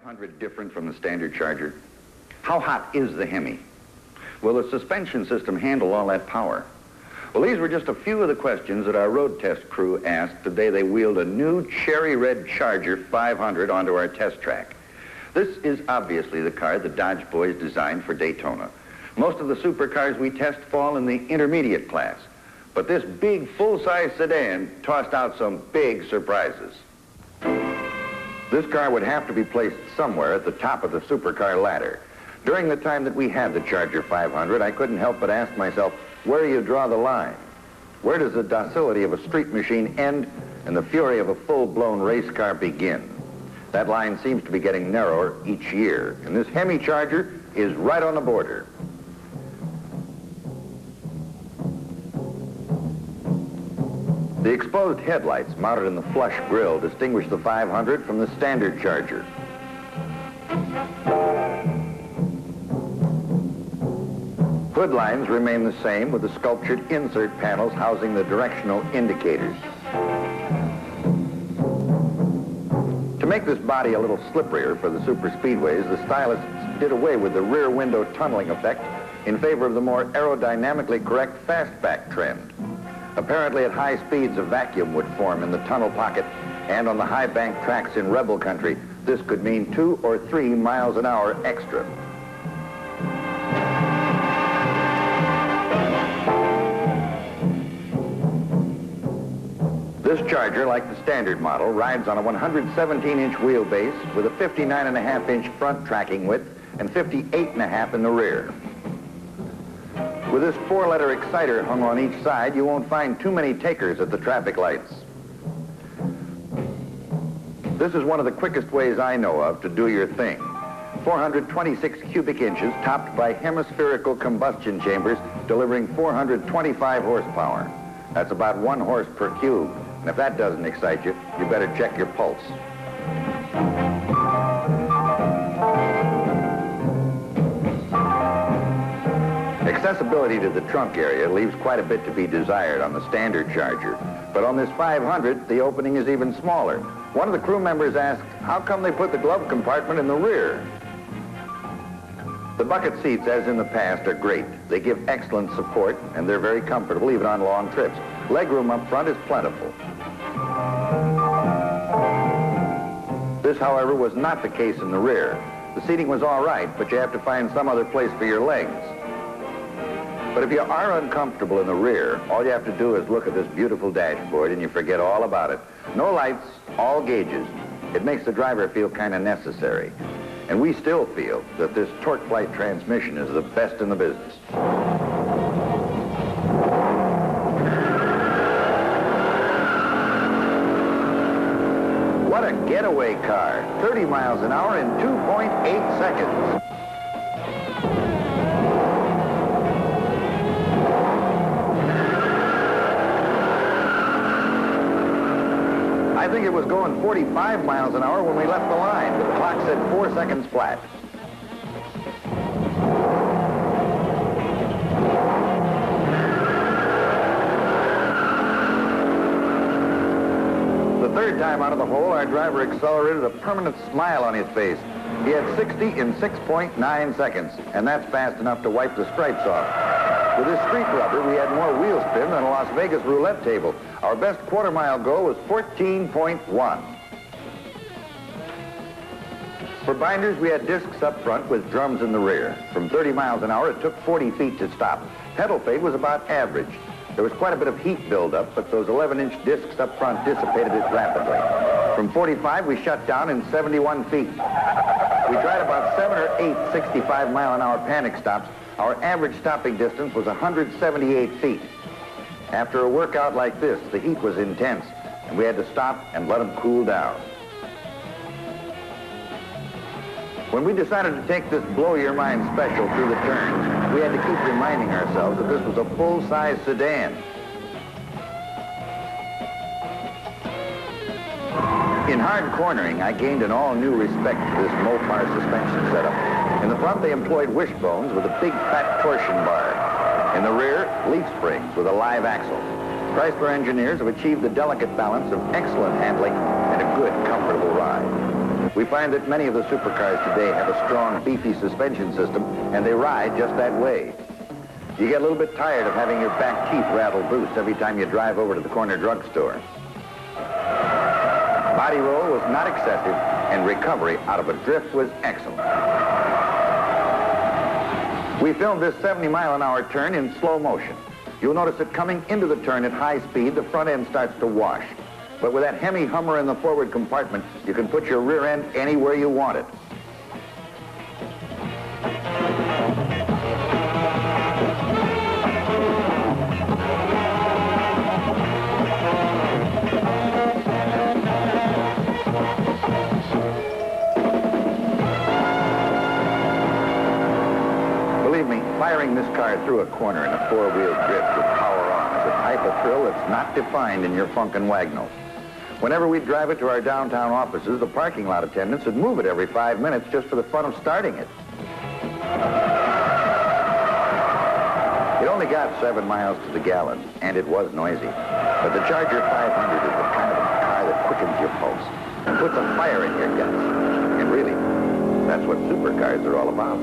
500 different from the standard Charger? How hot is the Hemi? Will the suspension system handle all that power? Well, these were just a few of the questions that our road test crew asked the day they wheeled a new cherry red Charger 500 onto our test track. This is obviously the car the Dodge boys designed for Daytona. Most of the supercars we test fall in the intermediate class, but this big full-size sedan tossed out some big surprises. This car would have to be placed somewhere at the top of the supercar ladder. During the time that we had the Charger 500, I couldn't help but ask myself, where do you draw the line? Where does the docility of a street machine end and the fury of a full-blown race car begin? That line seems to be getting narrower each year, and this Hemi Charger is right on the border. The exposed headlights mounted in the flush grille distinguish the 500 from the standard Charger. Hood lines remain the same with the sculptured insert panels housing the directional indicators. To make this body a little slipperier for the super speedways, the stylists did away with the rear window tunneling effect in favor of the more aerodynamically correct fastback trend. Apparently at high speeds a vacuum would form in the tunnel pocket, and on the high bank tracks in rebel country, this could mean 2 or 3 miles an hour extra. This Charger, like the standard model, rides on a 117-inch wheelbase with a 59.5-inch front tracking width and 58.5 in the rear. With this 4-letter exciter hung on each side, you won't find too many takers at the traffic lights. This is one of the quickest ways I know of to do your thing. 426 cubic inches topped by hemispherical combustion chambers delivering 425 horsepower. That's about 1 horse per cube. And if that doesn't excite you, you better check your pulse. Accessibility to the trunk area leaves quite a bit to be desired on the standard Charger. But on this 500, the opening is even smaller. One of the crew members asked, how come they put the glove compartment in the rear? The bucket seats, as in the past, are great. They give excellent support, and they're very comfortable even on long trips. Legroom up front is plentiful. This, however, was not the case in the rear. The seating was all right, but you have to find some other place for your legs. But if you are uncomfortable in the rear, all you have to do is look at this beautiful dashboard and you forget all about it. No lights, all gauges. It makes the driver feel kind of necessary. And we still feel that this torque flight transmission is the best in the business. What a getaway car. 30 miles an hour in 2.8 seconds. I think it was going 45 miles an hour when we left the line. The clock said 4 seconds flat. The third time out of the hole, our driver accelerated a permanent smile on his face. He had 60 in 6.9 seconds, and that's fast enough to wipe the stripes off. With this street rubber, we had more wheel spin than a Las Vegas roulette table. Our best quarter-mile go was 14.1. For binders, we had discs up front with drums in the rear. From 30 miles an hour, it took 40 feet to stop. Pedal fade was about average. There was quite a bit of heat buildup, but those 11-inch discs up front dissipated it rapidly. From 45, we shut down in 71 feet. We tried about 7 or 8 65-mile-an-hour panic stops. Our average stopping distance was 178 feet. After a workout like this, the heat was intense, and we had to stop and let them cool down. When we decided to take this blow-your-mind special through the turns, we had to keep reminding ourselves that this was a full-size sedan. In hard cornering, I gained an all-new respect for this Mopar suspension setup. In the front, they employed wishbones with a big, fat torsion bar. In the rear, leaf springs with a live axle. Chrysler engineers have achieved the delicate balance of excellent handling and a good, comfortable ride. We find that many of the supercars today have a strong, beefy suspension system, and they ride just that way. You get a little bit tired of having your back teeth rattle loose every time you drive over to the corner drugstore. Body roll was not excessive, and recovery out of a drift was excellent. We filmed this 70-mile-an-hour turn in slow motion. You'll notice that coming into the turn at high speed, the front end starts to wash. But with that Hemi Hummer in the forward compartment, you can put your rear end anywhere you want it. Believe me, firing this car through a corner in a four-wheel drift with power on is a type of thrill that's not defined in your Funkin' Wagnalls. Whenever we'd drive it to our downtown offices, the parking lot attendants would move it every 5 minutes just for the fun of starting it. It only got 7 miles to the gallon, and it was noisy. But the Charger 500 is the kind of a car that quickens your pulse and puts a fire in your guts. And really, that's what supercars are all about.